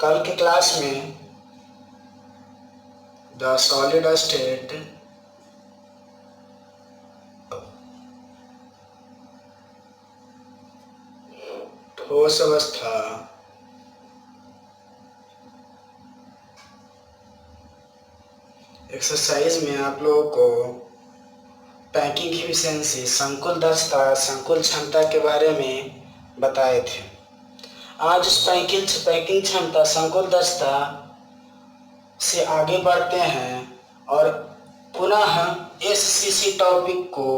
कल के क्लास में द सॉलिड स्टेट ठोस अवस्था एक्सरसाइज में आप लोगों को पैकिंग एफिशिएंसी, संकुल दक्षता, संकुल क्षमता के बारे में बताए थे। आज उस पैकिंग क्षमता, संकुल दक्षता से आगे बढ़ते हैं और पुनः एससीसी टॉपिक को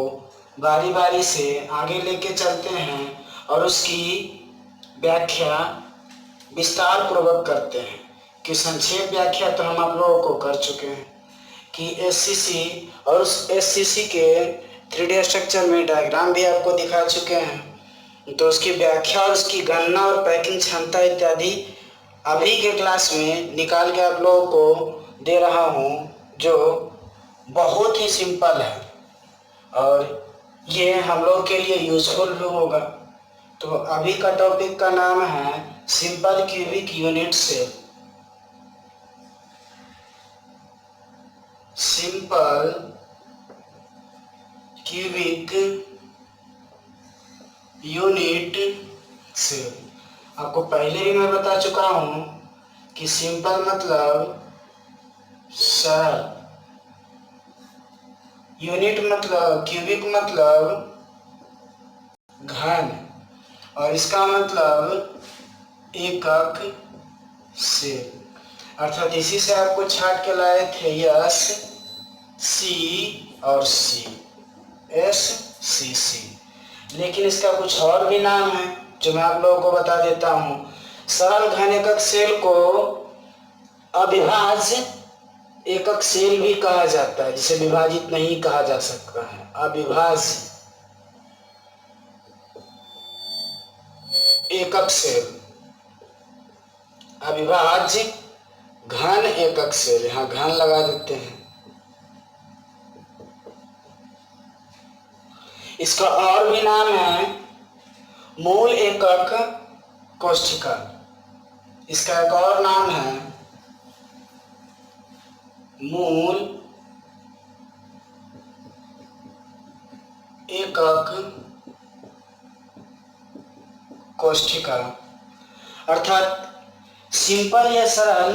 बारी बारी से आगे लेके चलते हैं और उसकी व्याख्या विस्तार पूर्वक करते हैं। कि संक्षेप व्याख्या तो हम आप लोगों को कर चुके हैं कि एससीसी और उस एससीसी के 3D स्ट्रक्चर में डायग्राम भी आपको दिखा चुके हैं। तो उसकी व्याख्या और उसकी गणना और पैकिंग क्षमता इत्यादि अभी के क्लास में निकाल के आप लोगों को दे रहा हूँ, जो बहुत ही सिंपल है और ये हम लोग के लिए यूजफुल भी होगा। तो अभी का टॉपिक का नाम है simple cubic unit cell. Simple cubic unit cell. आपको पहले भी मैं बता चुका हूं कि सिंपल मतलब सरल, यूनिट मतलब क्यूबिक मतलब घन, और इसका मतलब एकक सेल। अर्थात इसी से आपको छाट के लाए थे यस सी और सी, एस सी सी। लेकिन इसका कुछ और भी नाम है जो मैं आप लोगों को बता देता हूँ। सरल घन एकक सेल को अविभाज्य एकक सेल भी कहा जाता है, जिसे विभाजित नहीं कहा जा सकता है। अविभाज्य एकक सेल, अविभाज्य घन एकक सेल, यहाँ घन लगा देते हैं। इसका और भी नाम है मूल एकक कोष्ठिका। इसका एक और नाम है मूल एकक कोष्ठिका। अर्थात सिंपल या सरल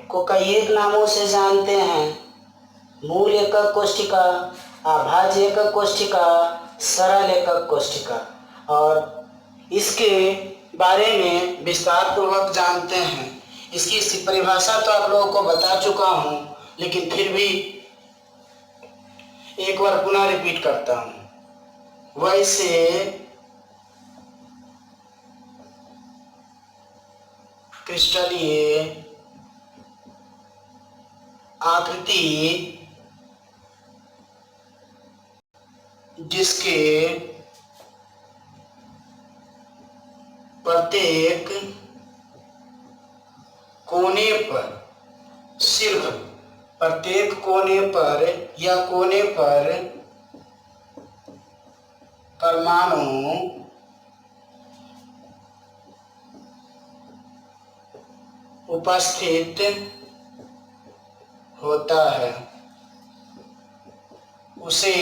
को कई एक नामों से जानते हैं। मूल एकक कोष्ठिका, अभाज्य एकक कोष्ठिका, सरल एकक कोष्ठिका, और इसके बारे में विस्तार पूर्वक जानते हैं। इसकी परिभाषा तो आप लोगों को बता चुका हूं, लेकिन फिर भी एक बार पुनः रिपीट करता हूं। वैसे क्रिस्टलीय आकृति जिसके प्रत्येक कोने पर, सिर्फ प्रत्येक कोने पर या कोने पर परमाणु उपस्थित होता है, उसे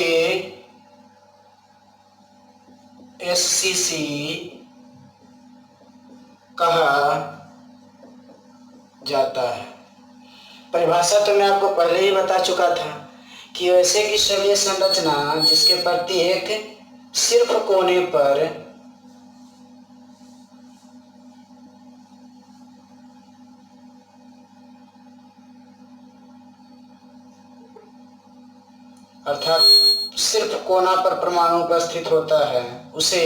एससीसी कहा जाता है। परिभाषा तो मैं आपको पहले ही बता चुका था कि वैसे की शरीर संरचना जिसके प्रत्येक सिर्फ कोने पर अर्थात सिर्फ कोना पर परमाणु उपस्थित होता है, उसे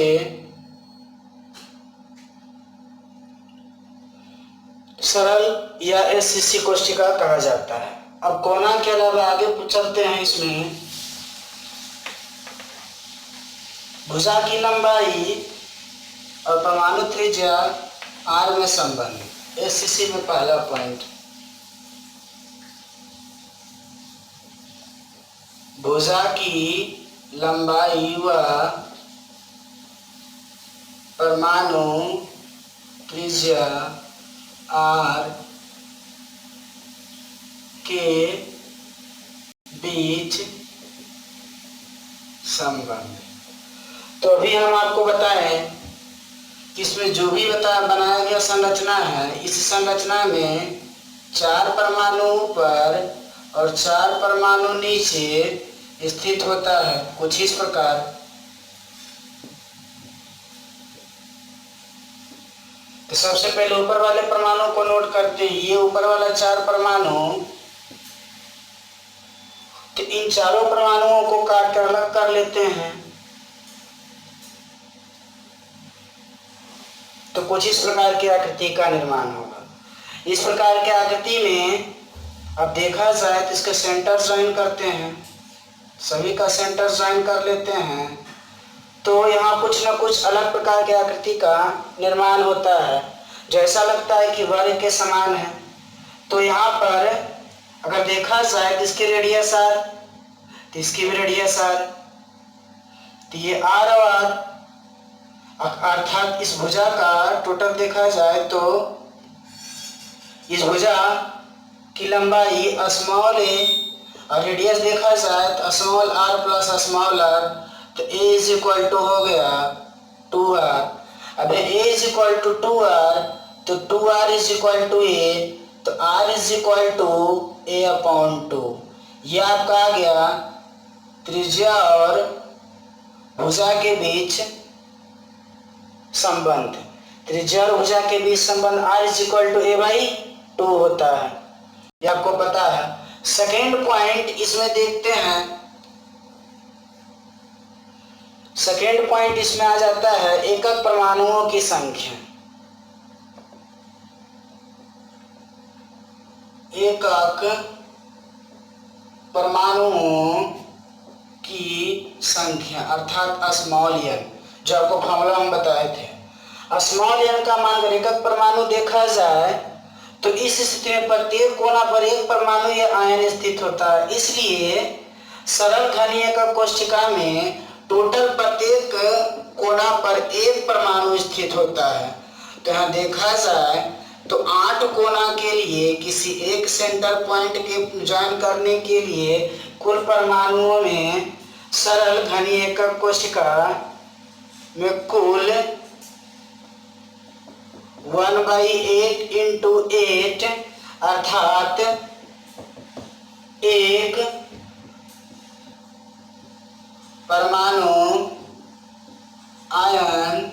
सरल या एससीसी कोष्ठिका कहा जाता है। अब कोना के अलावा आगे चलते हैं। इसमें भुजा की लंबाई और परमाणु त्रिज्या आर में संबंध, एससीसी में पहला पॉइंट। भुजा की लंबाई व परमाणु त्रिज्या आर के बीच संबंध। तो अभी हम आपको बताएं कि इसमें जो भी बनाया गया संरचना है, इस संरचना में 4 परमाणु ऊपर और 4 परमाणु नीचे स्थित होता है, कुछ इस प्रकार। तो सबसे पहले ऊपर वाले परमाणु को नोट करते हैं। ये ऊपर वाला 4 परमाणु, तो इन चारों परमाणुओं को काट कर अलग कर लेते हैं। तो कुछ इस प्रकार की आकृति का निर्माण होगा। इस प्रकार की आकृति में अब देखा जाए तो इसके सेंटर ज्वाइन करते हैं, सभी का सेंटर ज्वाइन कर लेते हैं। तो यहाँ कुछ न कुछ अलग प्रकार की आकृति का निर्माण होता है, जो ऐसा लगता है कि वर्ग के समान है। तो यहाँ पर अगर देखा जाए तो इसकी रेडियस आर, तो इसकी भी रेडियस आर, तो ये आर और आर, अर्थात इस भुजा का टोटल देखा जाए तो इस भुजा की लंबाई स्मॉल ए और रेडियस देखा जाए तो small R plus small R, तो ए इज इक्वल टू हो गया 2r। अब ए इज इक्वल टू 2r, तो 2r is equal to A, तो r is equal to a upon 2। यह आपका आ गया त्रिज्या और भुजा के बीच संबंध। त्रिज्या और भुजा के बीच संबंध r is equal to a/2 होता है, ये आपको पता है। सेकेंड पॉइंट इसमें देखते हैं। सेकेंड पॉइंट इसमें आ जाता है एकक परमाणुओं की संख्या। एकक परमाणुओं की संख्या अर्थात स्मॉल n, जो आपको फॉर्मूला हम बताए थे। स्मॉल n का मान अगर एकक परमाणु देखा जाए तो इस स्थिति में प्रत्येक कोना पर एक परमाणु या आयन स्थित होता है। इसलिए सरल घनीय एकक कोष्ठिका में टोटल प्रत्येक कोना पर एक परमाणु स्थित होता है। तो यहाँ देखा जाए तो 8 कोना के लिए किसी एक सेंटर पॉइंट के ज्वाइन करने के लिए कुल परमाणुओं में सरल घनीय एकक कोशिका में कुल 1/8 इंटू 8 अर्थात एक परमाणु आयन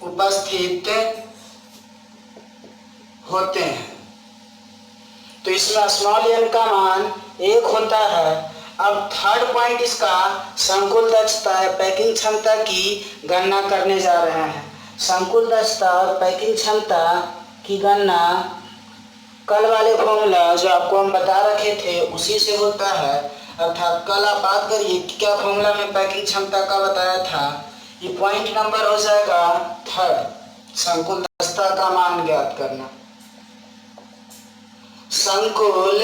उपस्थित होते हैं। तो इसमें स्मॉल n का मान 1 होता है। अब थर्ड पॉइंट इसका संकुल दक्षता है, पैकिंग क्षमता की गणना करने जा रहे हैं। संकुल दक्षता और पैकिंग क्षमता की गणना कल वाले फॉर्मूला जो आपको हम बता रखे थे उसी से होता है। अर्थात कल आप बात करिए क्या फॉर्मूला में पैकिंग क्षमता का बताया था। ये पॉइंट नंबर हो जाएगा थर्ड, संकुल दक्षता का मान ज्ञात करना। संकुल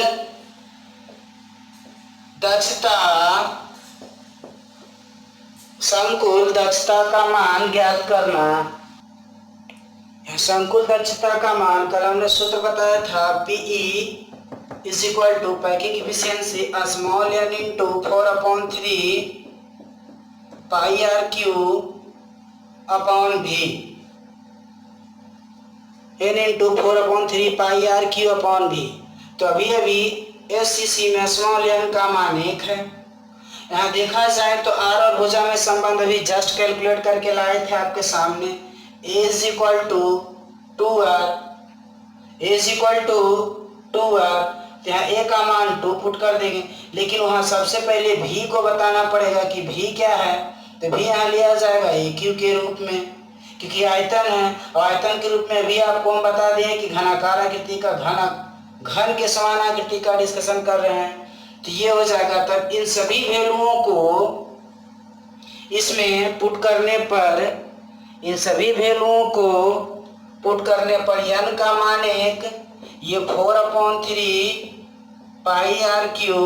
दक्षता का मान ज्ञात करना। संकुल दक्षता का मान कल हमने सूत्र बताया था, PE is equal to packing efficiency small n into 4/3 pi R cube upon v, n into 4/3 pi R cube upon v। तो अभी SCC में स्मॉल n का मान 1 है। यहाँ देखा जाए तो r और भुजा में संबंध अभी जस्ट कैलकुलेट करके लाए थे आपके सामने। a is equal to 2r, a is equal to 2r, तो यहाँ a का मान 2 पुट कर देंगे। लेकिन वहाँ सबसे पहले v को बताना पड़ेगा कि v क्या है। तो v यहाँ लिया जाएगा AQ के रूप में, क्योंकि आयतन है और आयतन के रूप में भी आपको हम बता दें कि घनाकार आकृति का घन के समान आकृति का डिस्कशन कर रहे हैं। तो ये हो जाएगा। तब इन सभी वैल्यूओं को इसमें पुट करने पर n का मान 1, ये 4/3 pi R cube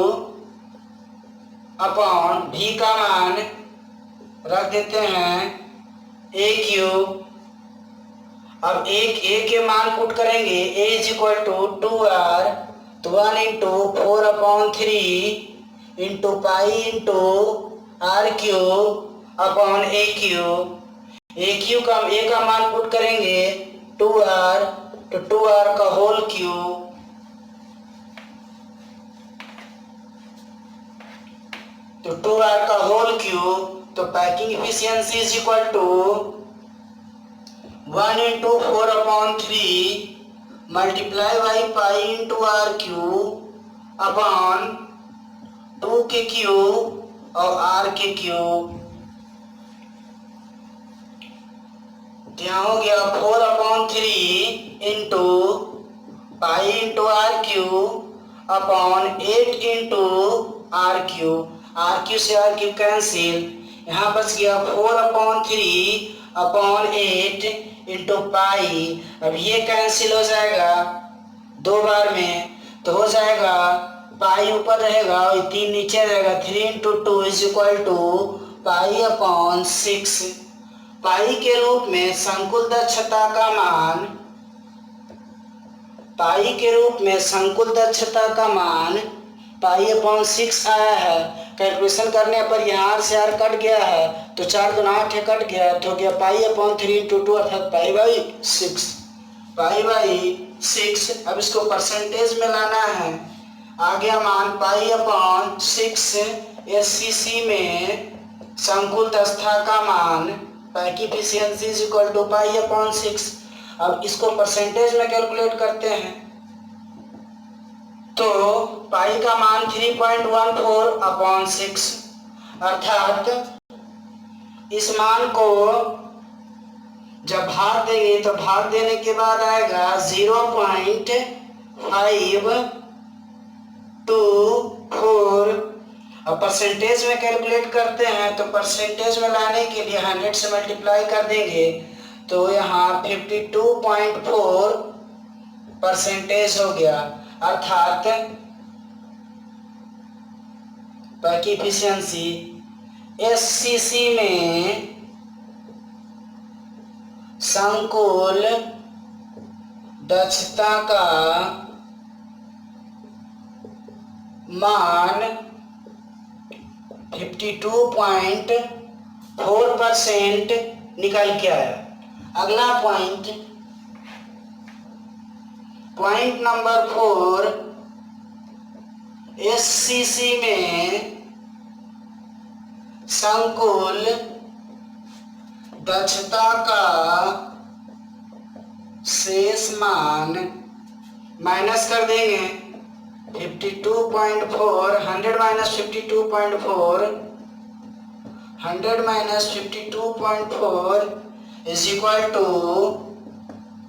upon v का मान रख देते हैं AQ अब ए के मान पुट करेंगे, ए इज इक्वल टू 2r, तो 1 into 4/3 into pi into are cube upon a cube. A का मान पुट करेंगे 2r, तो 2r का होल क्यूब, तो 2r का होल क्यूब। तो packing efficiency is equal to 1 into 4/3 multiply by pi into are cube upon 2 के cube और आर के क्यूब। यहाँ हो गया 4/3 into pi into are cube upon 8 into are cube. R cube से आर क्यूब कैंसिल, यहाँ बच गया 4/3 अपॉन 8 इंटू पाई। अब ये कैंसिल हो जाएगा 2 बार में, तो हो जाएगा पाई ऊपर रहेगा और 3 नीचे रहेगा। 3 into 2 is equal to pi upon 6। Pi के रूप में संकुल दक्षता का मान, पाई के रूप में संकुल दक्षता का मान पाई अपॉन 6 आया है। कैलकुलेशन करने पर यहाँ आर से आर कट गया है, तो 4 दूना 8 कट गया, तो हो गया पाई अपॉन 3 इंटू 2 अर्थात पाई बाई 6। Pi by 6। अब इसको परसेंटेज में लाना है। आ गया मान पाई अपॉन 6 एससीसी में संकुल दक्षता का मान, packing efficiency is equal to pi upon 6। अब इसको परसेंटेज में कैलकुलेट करते हैं, तो पाई का मान 3.14/6 अर्थात इस मान को जब भाग देंगे तो भाग देने के बाद आएगा 0.524। अब परसेंटेज में कैलकुलेट करते हैं, तो परसेंटेज में लाने के लिए 100 से मल्टीप्लाई कर देंगे, तो यहाँ 52.4% हो गया। अर्थात पैकिंग इफिशियंसी एससीसी में संकुल दक्षता का मान 52.4% निकल के आया। अगला पॉइंट नंबर 4, एससीसी में संकुल दक्षता का शेष मान माइनस कर देंगे 52.4, 100 minus 52.4, 100 minus 52.4 is equal to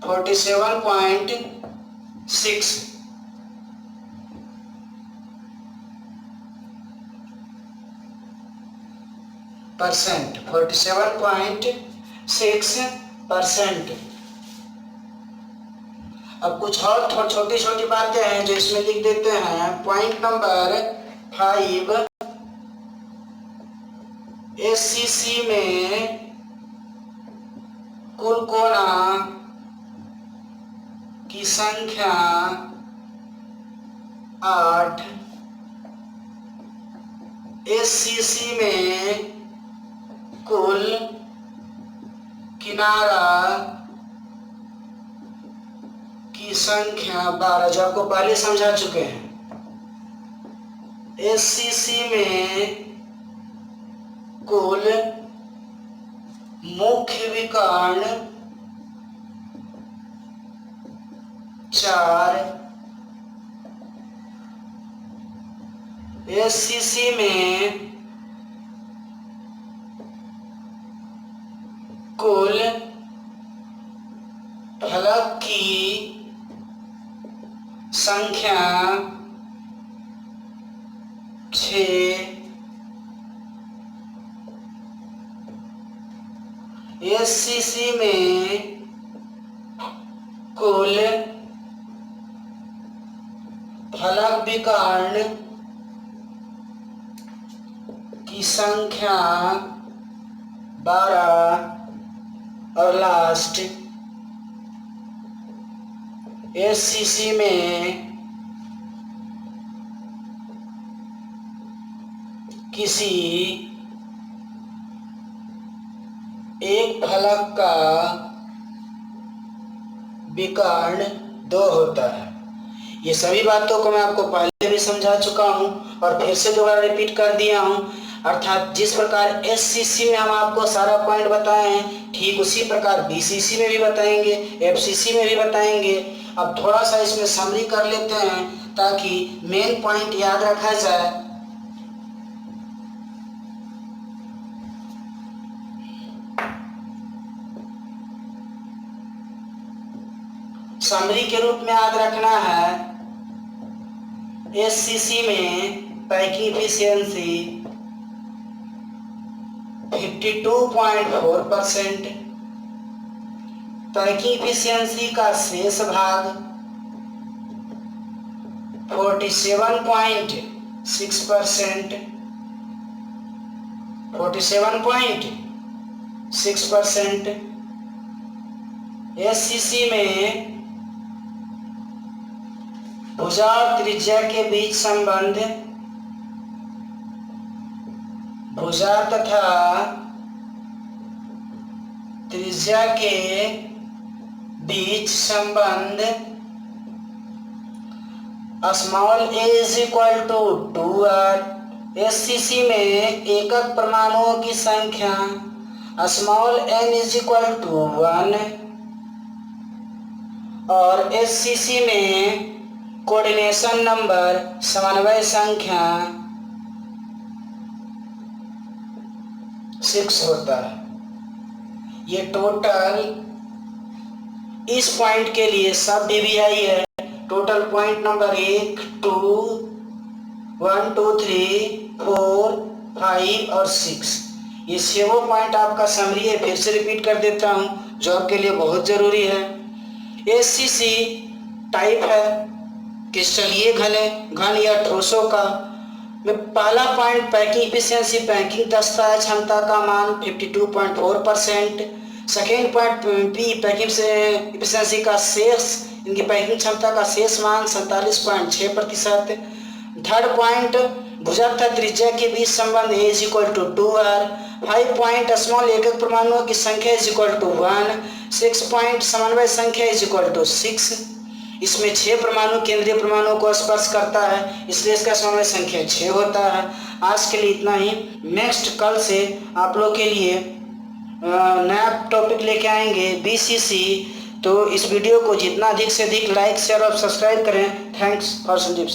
47.6। Percent 47.6%। अब कुछ और छोटी छोटी बातें हैं जो इसमें लिख देते हैं। पॉइंट नंबर 5, एससीसी में कुल कोना की संख्या 8, एससीसी में कुल किनारा की संख्या 12, जो आपको पहले समझा चुके हैं। एससीसी में कुल मुख्य विकर्ण 4, एससीसी में कुल फलक की संख्या 6, एससीसी में कुल फलक विकर्ण की संख्या 12 और लास्ट एससीसी में किसी एक फलक का विकर्ण 2 होता है। ये सभी बातों को मैं आपको पहले भी समझा चुका हूं और फिर से दोबारा रिपीट कर दिया हूं। अर्थात जिस प्रकार एससीसी में हम आपको सारा पॉइंट बताए हैं, ठीक उसी प्रकार बीसीसी में भी बताएंगे, एफसीसी में भी बताएंगे। अब थोड़ा सा इसमें समरी कर लेते हैं ताकि मेन पॉइंट याद रखा जाए। समरी के रूप में याद रखना है, एससीसी में पैकिंग एफिशिएंसी 52.4%, पैकिंग एफिशिएंसी का शेष भाग 47.6%, 47.6%। एससीसी में भुजा और त्रिज्या के बीच संबंध, भुजा तथा त्रिज्या के बीच संबंध small a is equal to 2r। SCC में एकक परमाणुओं की संख्या small n is equal to 1 और एससीसी में कोऑर्डिनेशन नंबर समन्वय संख्या 6 होता है। ये टोटल इस पॉइंट के लिए सब डीवीआई है। टोटल पॉइंट नंबर 1, 2, 1, 2, 3, 4, 5 और 6, ये 6 पॉइंट आपका समरी है। फिर से रिपीट कर देता हूँ जो आपके लिए बहुत जरूरी है। एससीसी टाइप है क्रिस्टलीय घन या ठोसों का। में पहला पॉइंट पैकिंग एफिशिएंसी, पैकिंग दस्ता क्षमता का मान 52.4%। Second point P packing efficiency का शेष, इनकी पैकिंग क्षमता का शेष मान 47.6%। थर्ड पॉइंट भुजा तथा त्रिज्या के बीच संबंध a is equal to 2r। 5 point small एकक परमाणुओं की संख्या इज इक्वल टू 1। 6 पॉइंट समन्वय संख्या इज इक्वल टू 6। इसमें 6 परमाणु केंद्रीय परमाणु को स्पर्श करता है, इसलिए इसका समन्वय संख्या 6 होता है। आज के लिए इतना ही। नेक्स्ट कल से आप लोग के लिए नया टॉपिक लेके आएंगे बीसीसी। तो इस वीडियो को जितना अधिक से अधिक लाइक शेयर और सब्सक्राइब करें। Thanks for Sanjeev.